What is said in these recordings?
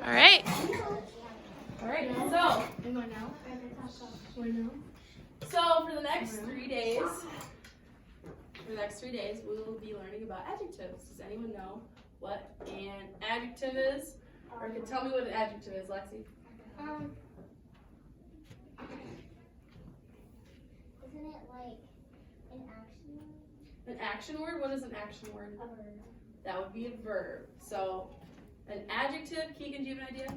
All right. All right. So for the next 3 days, we will be learning about adjectives. Does anyone know what an adjective is? Or can tell me what an adjective is, Lexi? Isn't it like an action? An action word? What is an action word? A verb. That would be a verb. So an adjective, Keegan, do you have an idea?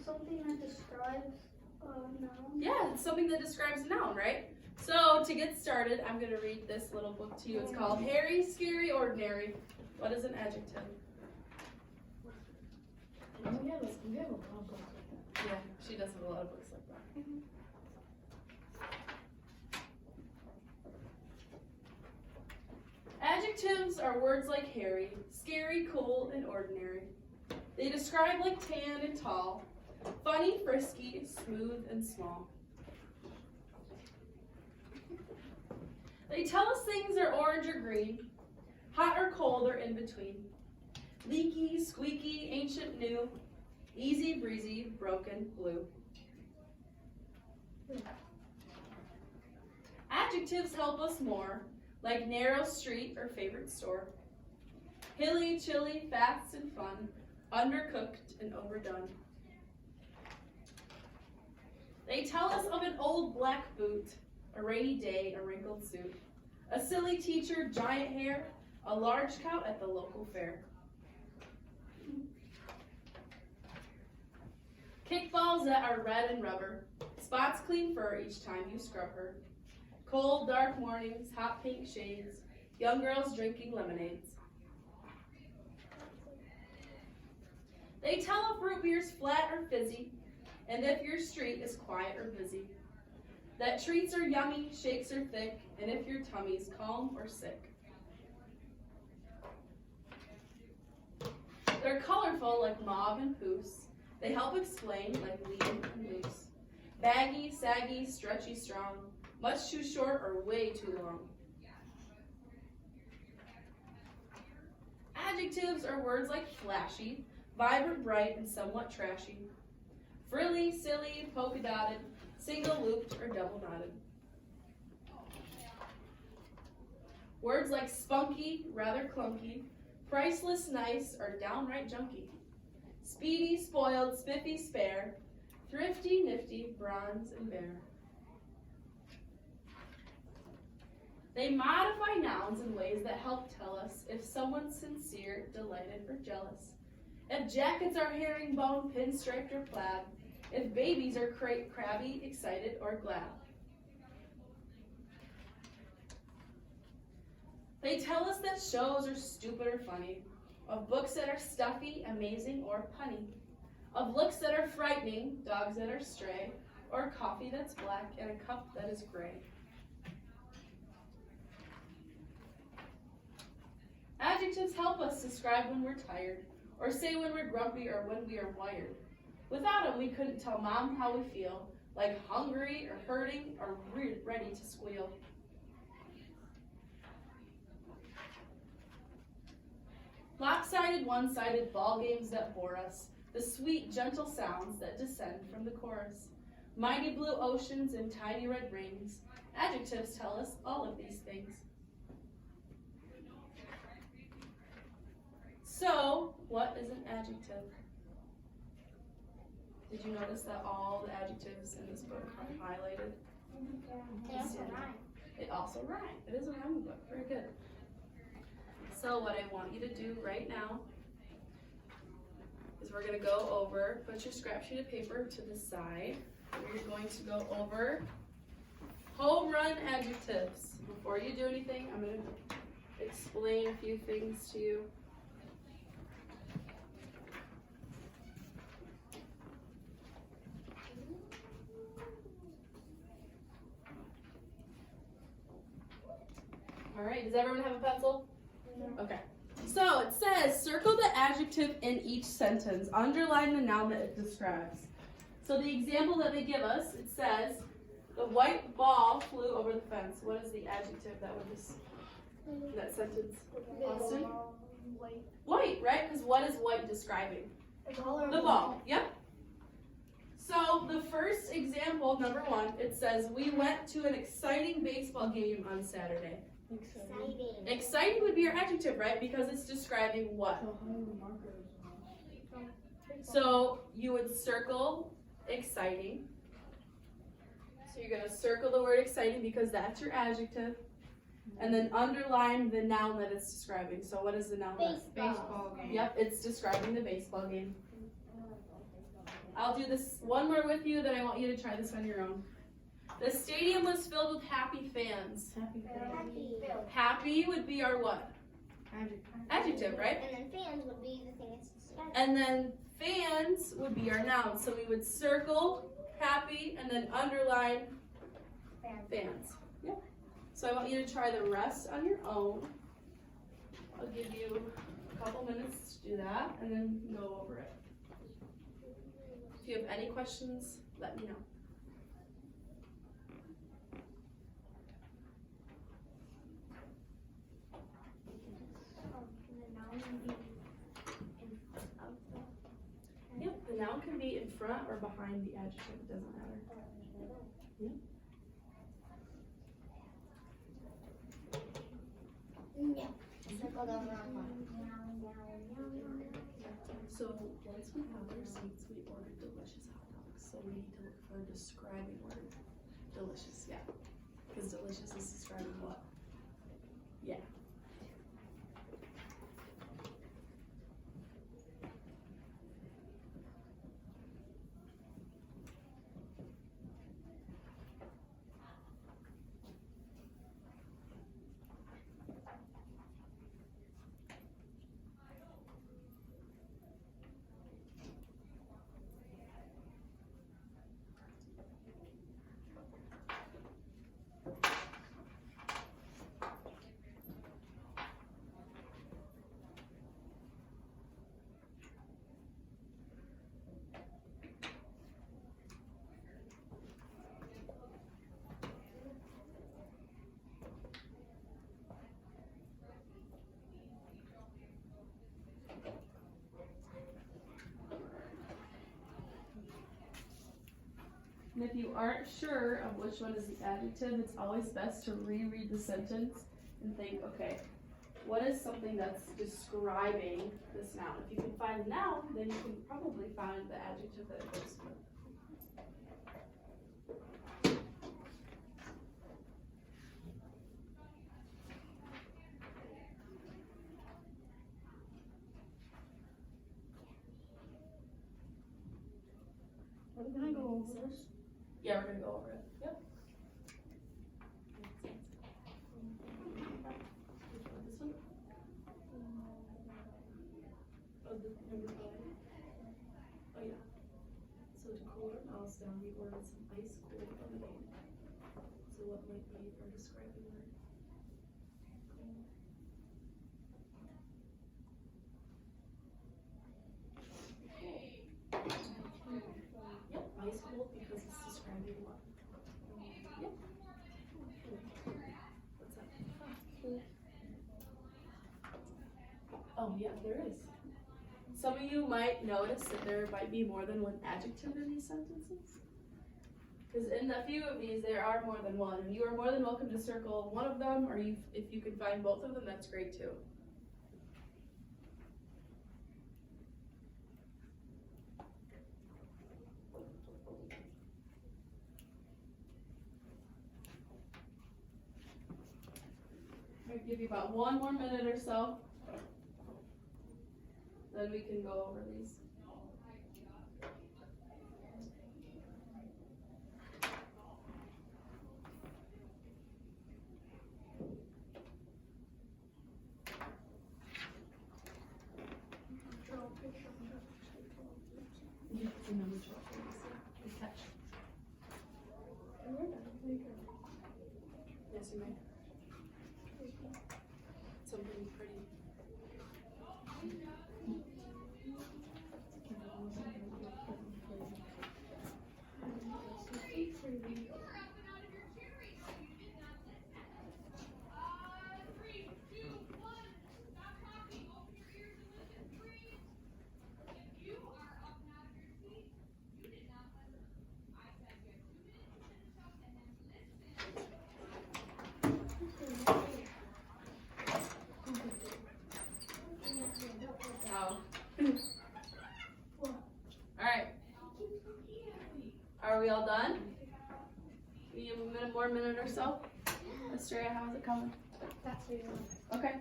Something that describes a noun. Yeah, it's something that describes a noun, right? So to get started, I'm going to read this little book to you. It's called Hairy, Scary, Ordinary. What is an adjective? We have a lot of books like that. Yeah, she does have a lot of books like that. Adjectives are words like hairy, scary, cool, and ordinary. They describe like tan and tall, funny, frisky, smooth, and small. They tell us things are orange or green, hot or cold or in between. Leaky, squeaky, ancient, new, easy, breezy, broken, blue. Adjectives help us more, like narrow street or favorite store. Hilly, chilly, fast and fun, undercooked and overdone. They tell us of an old black boot, a rainy day, a wrinkled suit, a silly teacher, giant hair, a large cow at the local fair. Kickballs that are red and rubber, spots clean fur each time you scrub her. Cold, dark mornings, hot pink shades, young girls drinking lemonades. They tell if root beer's flat or fizzy, and if your street is quiet or busy. That treats are yummy, shakes are thick, and if your tummy's calm or sick. They're colorful like mauve and puce. They help explain like lean and loose. Baggy, saggy, stretchy, strong, much too short or way too long. Adjectives are words like flashy, vibrant, bright, and somewhat trashy. Frilly, silly, polka dotted, single looped, or double knotted. Words like spunky, rather clunky, priceless, nice, or downright junky. Speedy, spoiled, spiffy, spare, thrifty, nifty, bronze, and bare. They modify nouns in ways that help tell us if someone's sincere, delighted, or jealous. If jackets are herringbone, pinstriped, or plaid. If babies are crabby, excited, or glad. They tell us that shows are stupid or funny. Of books that are stuffy, amazing, or punny. Of looks that are frightening, dogs that are stray, or coffee that's black and a cup that is gray. Adjectives help us describe when we're tired, or say when we're grumpy or when we are wired. Without them, we couldn't tell Mom how we feel, like hungry or hurting or ready to squeal. Lopsided, one-sided ball games that bore us, the sweet, gentle sounds that descend from the chorus. Mighty blue oceans and tiny red rings. Adjectives tell us all of these things. So, what is an adjective? Did you notice that all the adjectives in this book are highlighted? They also rhyme. It also rhymes. It is a rhyming book. Very good. So what I want you to do right now is we're going to go over, put your scrap sheet of paper to the side. We're going to go over home run adjectives. Before you do anything, I'm going to explain a few things to you. All right, does everyone have a pencil? Okay. So it says, circle the adjective in each sentence. Underline the noun that it describes. So the example that they give us, it says, the white ball flew over the fence. What is the adjective that would that sentence? Austin? White. White, right? Because what is white describing? The ball or The ball. Yep. So the first example, number 1, it says we went to an exciting baseball game on Saturday. Exciting. Exciting would be your adjective, right? Because it's describing what? So how many markers? So you would circle exciting. So you're going to circle the word exciting because that's your adjective. And then underline the noun that it's describing. So what is the noun? Baseball game. Yep, it's describing the baseball game. I'll do this one more with you, then I want you to try this on your own. The stadium was filled with happy fans. Happy. Happy would be our what? Adjective, right? And then fans would be the thing it's describing. And then fans would be our noun. So we would circle happy and then underline fans. Yep. So I want you to try the rest on your own. I'll give you a couple minutes to do that and then go over it. If you have any questions, let me know. Yep, the noun can be in front or behind the adjective, it doesn't matter. Yep. Yeah. Circle the wrong one. So once we have our seats, we ordered delicious hot dogs. So we need to look for a describing word. Delicious, yeah. Because delicious is describing what? Yeah. And if you aren't sure of which one is the adjective, it's always best to reread the sentence and think, okay, what is something that's describing this noun? If you can find the noun, then you can probably find the adjective that it goes with. Are we gonna go over this? Yeah, we're gonna go over it. Yep. This one? Oh, the number 5? Oh, yeah. So to cool our mouths down, we ordered some ice cold lemonade. So what might be our describing word? Yep, ice cold because it's describing what? Yep. What's that? Oh, yeah, there is. Some of you might notice that there might be more than one adjective in these sentences. Because in a few of these, there are more than one. And you are more than welcome to circle one of them, or if you can find both of them, that's great too. I'll give you about 1 more minute or so. Then we can go over these. Yeah, the number 12. Good catch. Yes, you may. Something pretty. Are we all done? We have a minute or so. Estrella, how's it coming? That's it. Okay.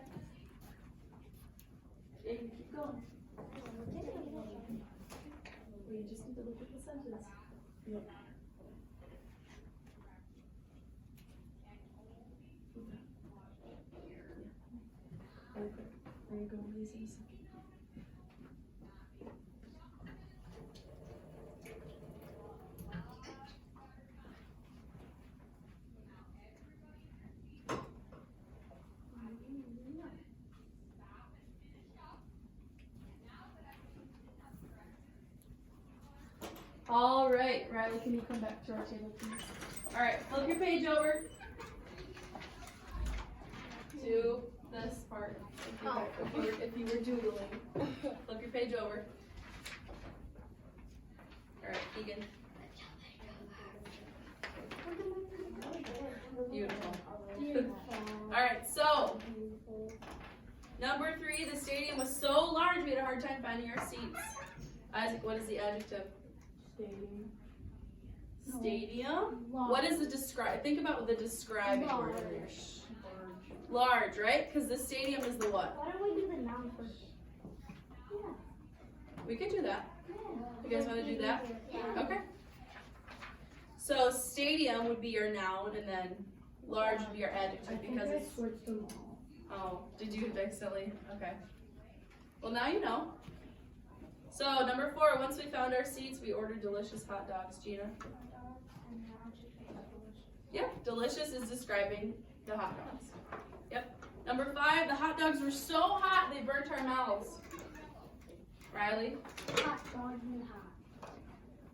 You can keep going. We just need to look at the sentence. Yep. There you go, Lisa. All right, Riley, can you come back to our table, please? All right, flip your page over to this part. If you were doodling, flip your page over. All right, Keegan. Beautiful. All right, so number 3, the stadium was so large we had a hard time finding our seats. Isaac, what is the adjective? Stadium. What is the describe? Think about the describing word in there. Large, right? Because the stadium is the what? Why don't we do the noun first? Yeah. We could do that. You guys want to do that? Yeah. Okay. So stadium would be your noun, and then large would be your adjective because it's. switched them all. Oh, did you accidentally? Okay. Well, now you know. So number 4, once we found our seats, we ordered delicious hot dogs. Gina. Yep, delicious is describing the hot dogs. Yep. Number 5, the hot dogs were so hot they burnt our mouths. Riley. Hot dog and hot.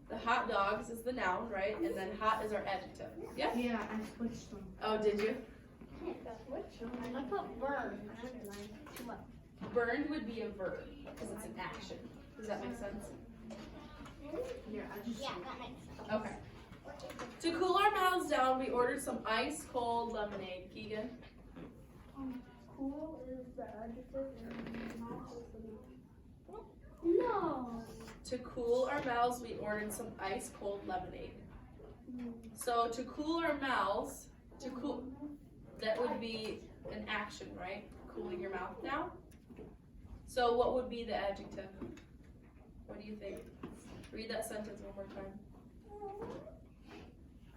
The hot dogs is the noun, right? And then hot is our adjective. Yep. Yeah, I switched them. Oh, did you? I put burn. Too much. Burned would be a verb because it's an action. Does that make sense? Yeah, I just. Yeah, that makes sense. Okay. To cool our mouths down, we ordered some ice cold lemonade. Keegan. Cool is the adjective and not is the noun. No. To cool our mouths, we ordered some ice cold lemonade. So to cool our mouths, that would be an action, right? Cooling your mouth down. So what would be the adjective? What do you think? Read that sentence one more time.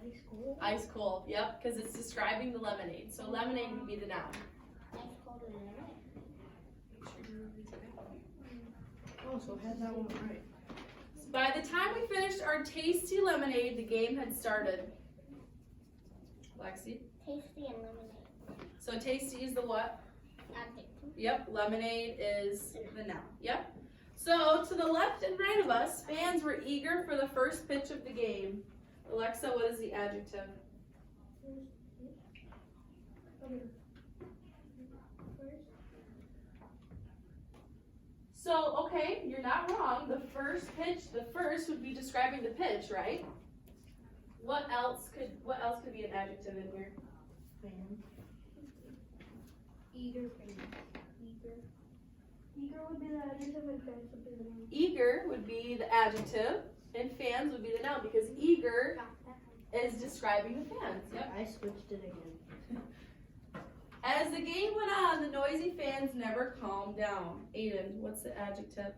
Ice cold. Ice cold, yep, because it's describing the lemonade. So lemonade would be the noun. Ice cold and Oh, so had that one right. By the time we finished our tasty lemonade, the game had started. Lexi? tasty and lemonade. So tasty is the what? Adjective. Yep, lemonade is the noun. Yep. So to the left and right of us, fans were eager for the first pitch of the game. Alexa, what is the adjective? So, okay, you're not wrong. The first would be describing the pitch, right? What else could be an adjective in here? Fan. Eager fan. Eager. Eager would be the adjective and fans would be the noun. Eager would be the adjective, and fans would be the noun because eager is describing the fans. Yep. I switched it again. As the game went on, the noisy fans never calmed down. Aiden, what's the adjective?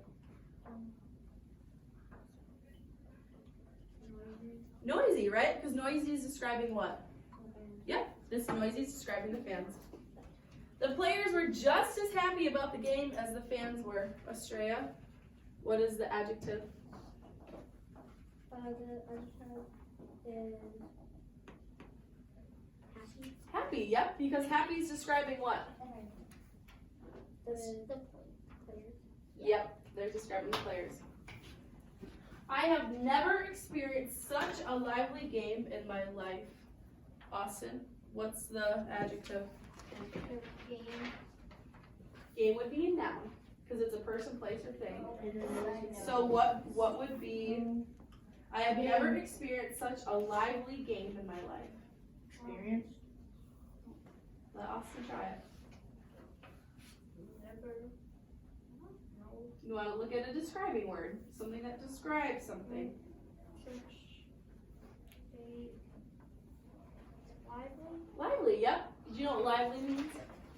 Noisy, right? Because noisy is describing what? Yep, this noisy is describing the fans. The players were just as happy about the game as the fans were. Estrella, what is the adjective? The adjective is happy. Happy, yep, because happy is describing what? The players. Yep, they're describing the players. I have never experienced such a lively game in my life. Austin, what's the adjective? Game. Game would be a noun, because it's a person, place, or thing. So what would be, I have never experienced such a lively game in my life. Experience. Let Austin try it. Never. You want to look at a describing word, something that describes something. Lively. Lively, yep. Did you know what lively means?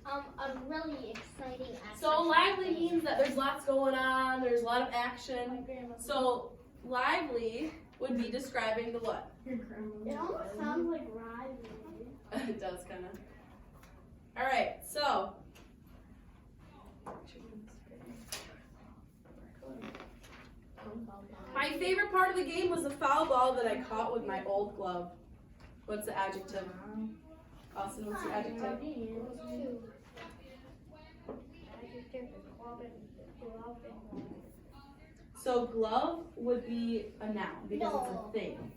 A really exciting action. So lively means that there's lots going on, there's a lot of action. So lively would be describing the what? Your grandma. It almost sounds like Riley. It does kind of. All right, so. My favorite part of the game was the foul ball that I caught with my old glove. What's the adjective? Austin, what's the adjective? So glove would be a noun because it's a thing.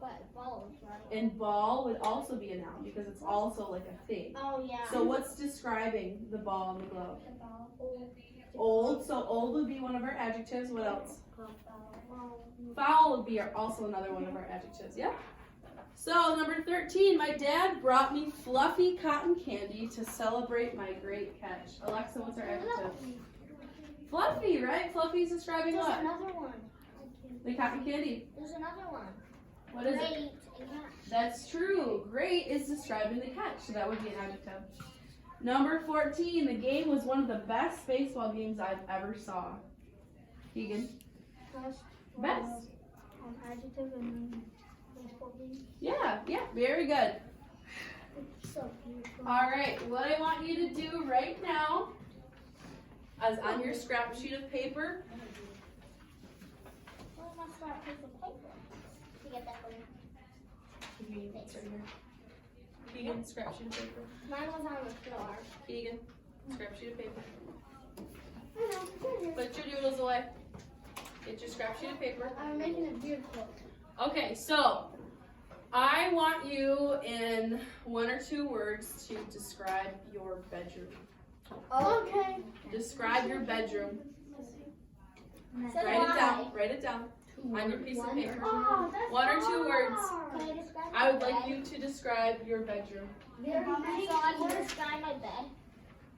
But balls, right? And ball would also be a noun because it's also like a thing. Oh yeah. So what's describing the ball and the glove? The ball. Old. So old would be one of our adjectives. What else? Ball. Foul would be also another one of our adjectives. Yeah. So number 13, my dad brought me fluffy cotton candy to celebrate my great catch. Alexa, what's our adjective? Fluffy, right? Fluffy is describing There's what? another one. The cotton candy. There's another one. What is it? Great and catch. That's true. Great is describing the catch, so that would be an adjective. Number 14, the game was one of the best baseball games I've ever saw. Keegan. Best. Adjective and baseball game. Yeah, very good. It's so beautiful. All right, what I want you to do right now is on your scrap sheet of paper. Where's my scrap piece of paper? To get that for me. Keegan, scrap sheet of paper. Mine was on the floor. Keegan, scrap sheet of paper. I know. Put your doodles away. Get your scrap sheet of paper. I'm making it beautiful. Okay, so I want you in 1 or 2 words to describe your bedroom. Okay. Describe your bedroom. So Write it why? down. Write it down on your piece of paper. Oh, that's 1 or 2 words. Can I describe I would my like bed? you to describe your bedroom. So I can describe my bed.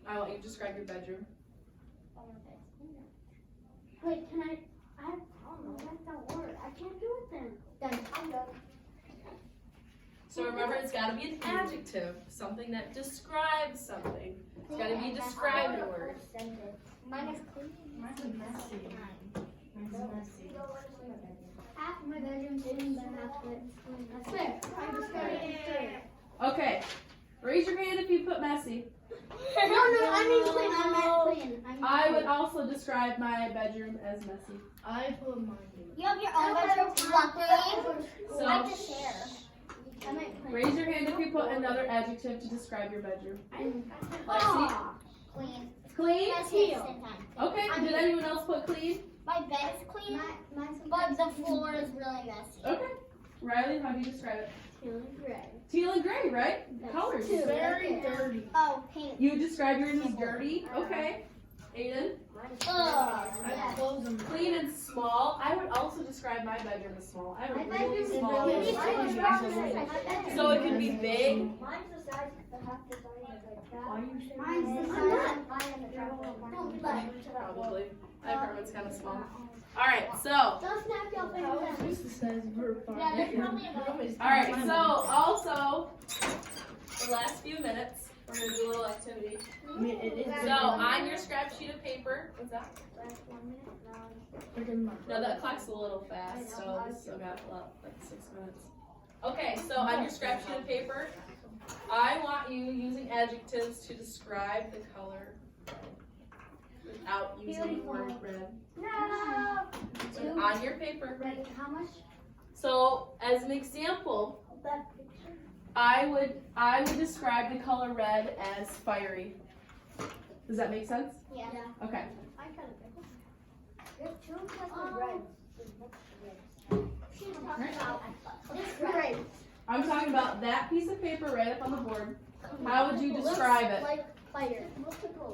I want you to describe your bedroom. Wait, can I don't know, that don't work. I can't do it then. Then I'm done. So remember, it's got to be an adjective, something that describes something. It's got to be a describing word. Mine is clean. Mine's messy. Mine's messy. Half of my bedroom's clean, but half of it's fair. I described it fair. Okay, raise your hand if you put messy. No, I mean clean. I meant clean. I would also describe my bedroom as messy. I put mine in. You have your own bedroom fluffy. So- I have to share. I meant clean. Raise your hand if you put another adjective to describe your bedroom. Messy. Aw. Clean. Clean? Messy at the same time. Okay, did anyone else put clean? My bed is clean, but the floor is really messy. Okay. Riley, how do you describe it? Teal and gray. Teal and gray, right? Colors. Very dirty. Oh, pink. You describe yours as dirty? Okay. Aiden? Ugh. I close them. Clean and small. I would also describe my bedroom as small. I have a My really bedroom is small really bedroom. So it can be big. Mine's the size of half the size of that. Why you saying Mine's the size of I am a travel. Don't be like. Probably. My apartment's kind of small. Alright, so. Don't snap your fingers. This is the size of her Yeah, that's probably about it. Alright, so also, the last few minutes, we're going to do a little activity. I mean, it is. So, on your scrap sheet of paper, what's that? Last 1 minute. No, that clock's a little fast, so we still got like 6 minutes. Okay, so on your scrap sheet of paper, I want you using adjectives to describe the color without using the word red. No. So on your paper. Ready? How much? So as an example, That picture. I would describe the color red as fiery. Does that make sense? Yeah. Okay. I kind of think. Two plus red. She's talking about this red. I'm talking about that piece of paper right up on the board. How would you describe it? Like fire.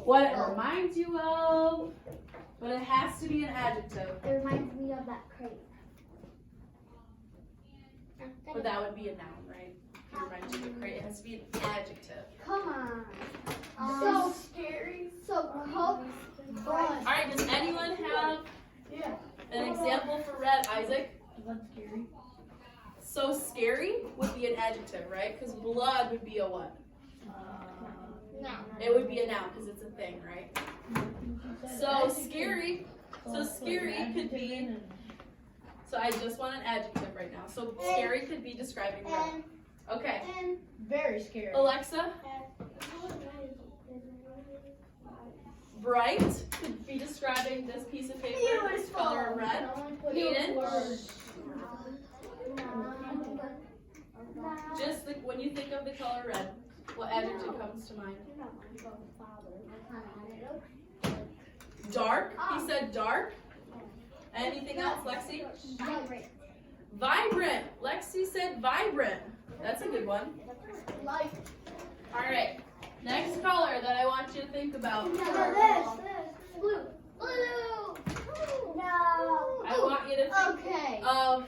What it reminds you of, but it has to be an adjective. It reminds me of that crate. But that would be a noun, right? It reminds you of a crate. It has to be an adjective. Come on. So scary. So cold. Alright, does anyone have an example for red? Isaac? That's scary. So scary would be an adjective, right? Because blood would be a what? No. It would be a noun because it's a thing, right? So scary. So scary could be. So I just want an adjective right now. So scary could be describing what? And, Okay. and, Very scary. Alexa, bright could be describing this piece of paper. This color red. Hayden, just when you think of the color red, what adjective comes to mind? Dark. He said dark. Anything else, Lexi? Vibrant. Lexi said vibrant. That's a good one. Light. All right. Next color that I want you to think about. This. Blue. Blue. No. I want you to think Okay. of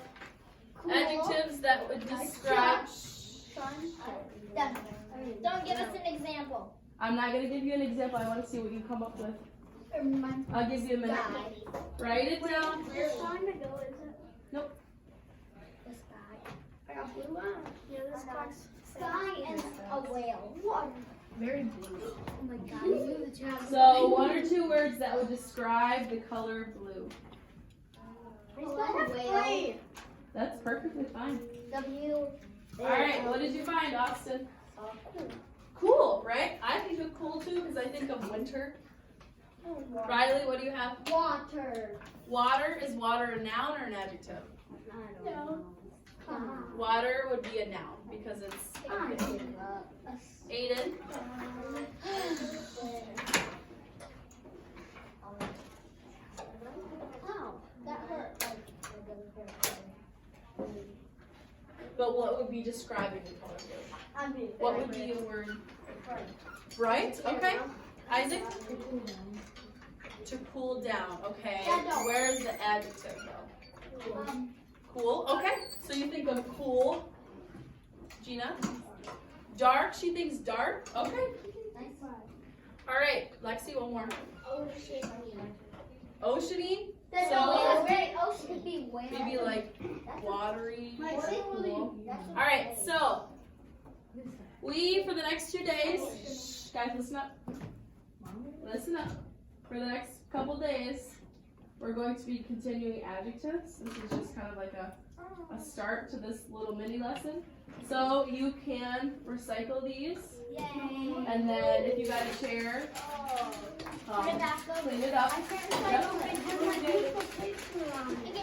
adjectives that would describe. Don't give us an example. I'm not gonna give you an example. I want to see what you come up with. I'll give you a minute. Write it down. Where's time to go, is it? Nope. The sky. I got blue one. Yeah, this sky and a whale. What? Very blue. Oh my god, you knew the child. So one or two words that would describe the color blue. Whale. That's perfectly fine. W. All right. What did you find, Austin? Cool. Cool, right? I think of cool too because I think of winter. Riley, what do you have? Water. Water. Is water a noun or an adjective? No. Water would be a noun because it's Aiden. Wow, that hurt. But what would be describing the color blue? What would be a word? Bright. Okay. Isaac. To cool down. Okay. Where's the adjective though? Cool. Okay. So you think of cool. Gina. Dark. She thinks dark. Okay. All right. Lexi, one more. Oceany. So Ocean could be whale. maybe like watery. Like Cool. All right. So we for the next 2 days. Guys, listen up. Listen up. For the next couple days, we're going to be continuing adjectives. This is just kind of like a start to this little mini lesson. So you can recycle these, Yay. and then if you got a chair, clean it up. I can't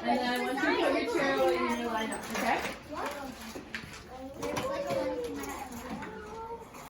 And then once you put your chair away, you're gonna line up, okay?